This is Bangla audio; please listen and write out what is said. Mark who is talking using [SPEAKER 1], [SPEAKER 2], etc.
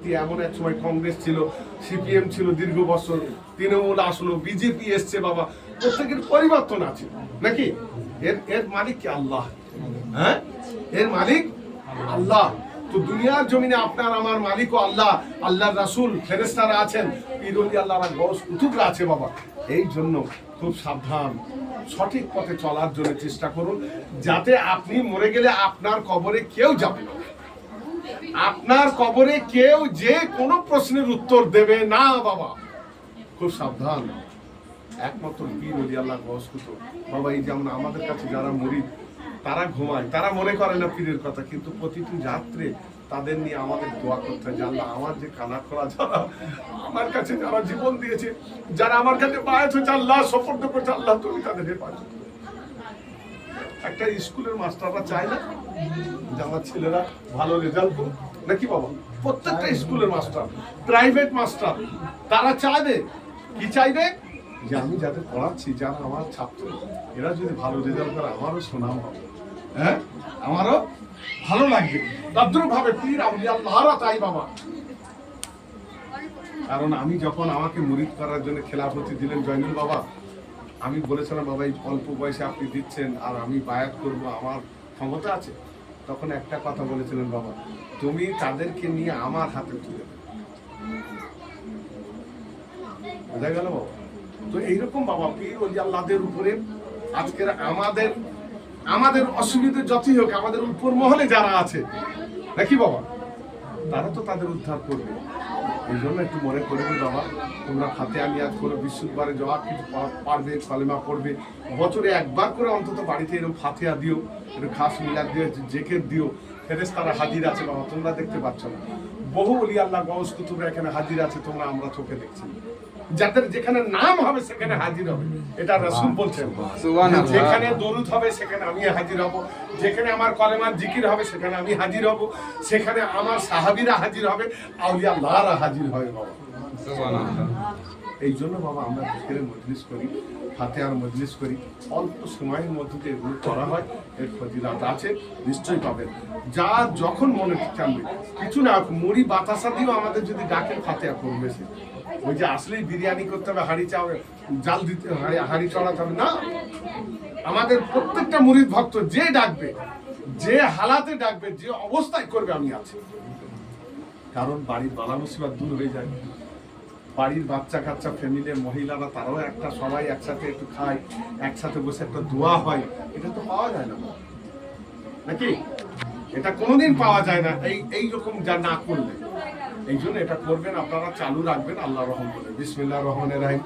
[SPEAKER 1] ব্যক্তি, এমন এক সময় কংগ্রেস ছিল, সিপিএম ছিল দীর্ঘ বছর, তৃণমূল আসলো, বিজেপি এসছে, বাবা প্রত্যেকের পরিবর্তন আছে নাকি? এর এর মালিক কি? আল্লাহ। হ্যাঁ, এর মালিক আল্লাহ। তো দুনিয়ার জমিনে আপনার আমার মালিক ও আল্লাহ, আল্লাহর রাসূল, ফেরেশতারা আছেন, পীর ওলি আল্লাহরা, গৌস কুতুবরা আছে বাবা। এই জন্য খুব সাবধান, সঠিক পথে চলার জন্য চেষ্টা করুন, যাতে আপনি মরে গেলে আপনার কবরে কেউ যাবে না, আপনার কবরে কেউ যে কোনো প্রশ্নের উত্তর দেবে না বাবা। খুব সাবধান। একমাত্র পীর ওলি আল্লাহ গৌস কুতুব বাবা। এই যেমন আমাদের কাছে যারা মুরিদ, তারা ঘুমায়, তারা মনে করে না পীরের কথা, কিন্তু প্রতিটি রাত্রে তাদের নিয়ে আমাদের দোয়া করতে হয় যে আল্লাহ, আমার যে কানা খোলা যারা আমার কাছে যারা জীবন দিয়েছে, যারা আমার কাছে বায়াত হয়েছে, আল্লাহ সফর্দ করছে, আল্লাহ তুমি তাদের হেফাজত করো। একটা স্কুলের মাস্টাররা চায় না যে আমার ছেলেরা ভালো রেজাল্ট করুক নাকি বাবা? প্রত্যেকটা স্কুলের মাস্টার, প্রাইভেট মাস্টার, তারা চাইবে কি? চাইবে যে আমি যাদের পড়াচ্ছি, যারা আমার ছাত্র, এরা যদি ভালো রেজাল্ট করে আমারও সুনাম হবে, হ্যাঁ, আমারও ভালো লাগবে। তদ্রুপভাবে পীর আউলিয়া আল্লাহরা তাই বাবা। কারণ আমি যখন আমাকে মুরিদ করার জন্য খেলাফতি দিলেন জয়নুল বাবা, আমি বলেছিলাম বাবা এই অল্প বয়সে আপনি দিচ্ছেন আর আমি বায়াত করব, আমার ক্ষমতা আছে? তখন একটা কথা বলেছিলেন বাবা, তুমি তাদেরকে নিয়ে আমার হাতে তুলে দেবে। বোঝা গেল বাবা? তো এইরকম বাবা পীর ওলি আল্লাহদের উপরে আজকের আমাদের অসুবিধা যতই হোক, আমাদের উপর মহলে যারা আছে নাকি বাবা, তারা তো তাদের উদ্ধার করবে। এই জন্য একটু মনে করবে বাবা, তোমরা ফাতিহা নিয়াত করে বিশুদ্ধবারে যাওয়া কিছু পারবে, কালেমা পড়বে, বছরে একবার করে অন্তত বাড়িতে এরকম ফাতিহা দিও, একটু খাস মিলাদ দিও, জেকের দিও। ফেরেশতারা হাজির আছে বাবা, তোমরা দেখতে পাচ্ছ না? বহু ওলি আল্লাহ গৌস কুতুবরা এখানে হাজির আছে, তোমরা আমরা চোখে দেখছি। যাদের যেখানে নাম হবে সেখানে হাজির হবে, এটা রাসূল বলছেন। যেখানে দরুদ হবে সেখানে আমি হাজির হব, যেখানে আমার কলেমার জিকির হবে সেখানে আমি হাজির হব, সেখানে আমার সাহাবীরা হাজির হবে, আউলিয়া আল্লাহরা হাজির হবে বাবা। এই জন্য বাবা আমরা জিকিরের মজলিস করি, ফাতিহার মজলিস করি, অল্প সময়ের মধ্যে যে এগুলো করা হয়, এর ফজিলত আছে, নিশ্চয়ই পাবেন। যা যখন মনে চাইবে, কিছু না মুড়ি বাতাসা দিয়েও আমাদের যদি ডাকেন ফাতিহা করবে, সে ওই যে আসলেই বিরিয়ানি করতে হবে, হাঁড়ি জাল দিতে, হাঁড়ি চড়াতে হবে না। আমাদের প্রত্যেকটা মুরিদ ভক্ত যে ডাকবে, যে হালাতে ডাকবে, যে অবস্থায় করবে, আমি আছি। কারণ বাড়ির বালা মুসিবত দূর হয়ে যায়, বাড়ির বাচ্চা কাচ্চা, ফ্যামিলির মহিলারা, তারাও একটা সবাই একসাথে একটু খায়, একসাথে বসে একটা দোয়া হয়, এটা তো পাওয়া যায় না নাকি? এটা কোনোদিন পাওয়া যায় না এইরকম যা না করলে। এই জন্য এটা করবেন, আপনারা চালু রাখবেন, আল্লাহ রহম করে। বিসমিল্লাহির রহমানির রহিম।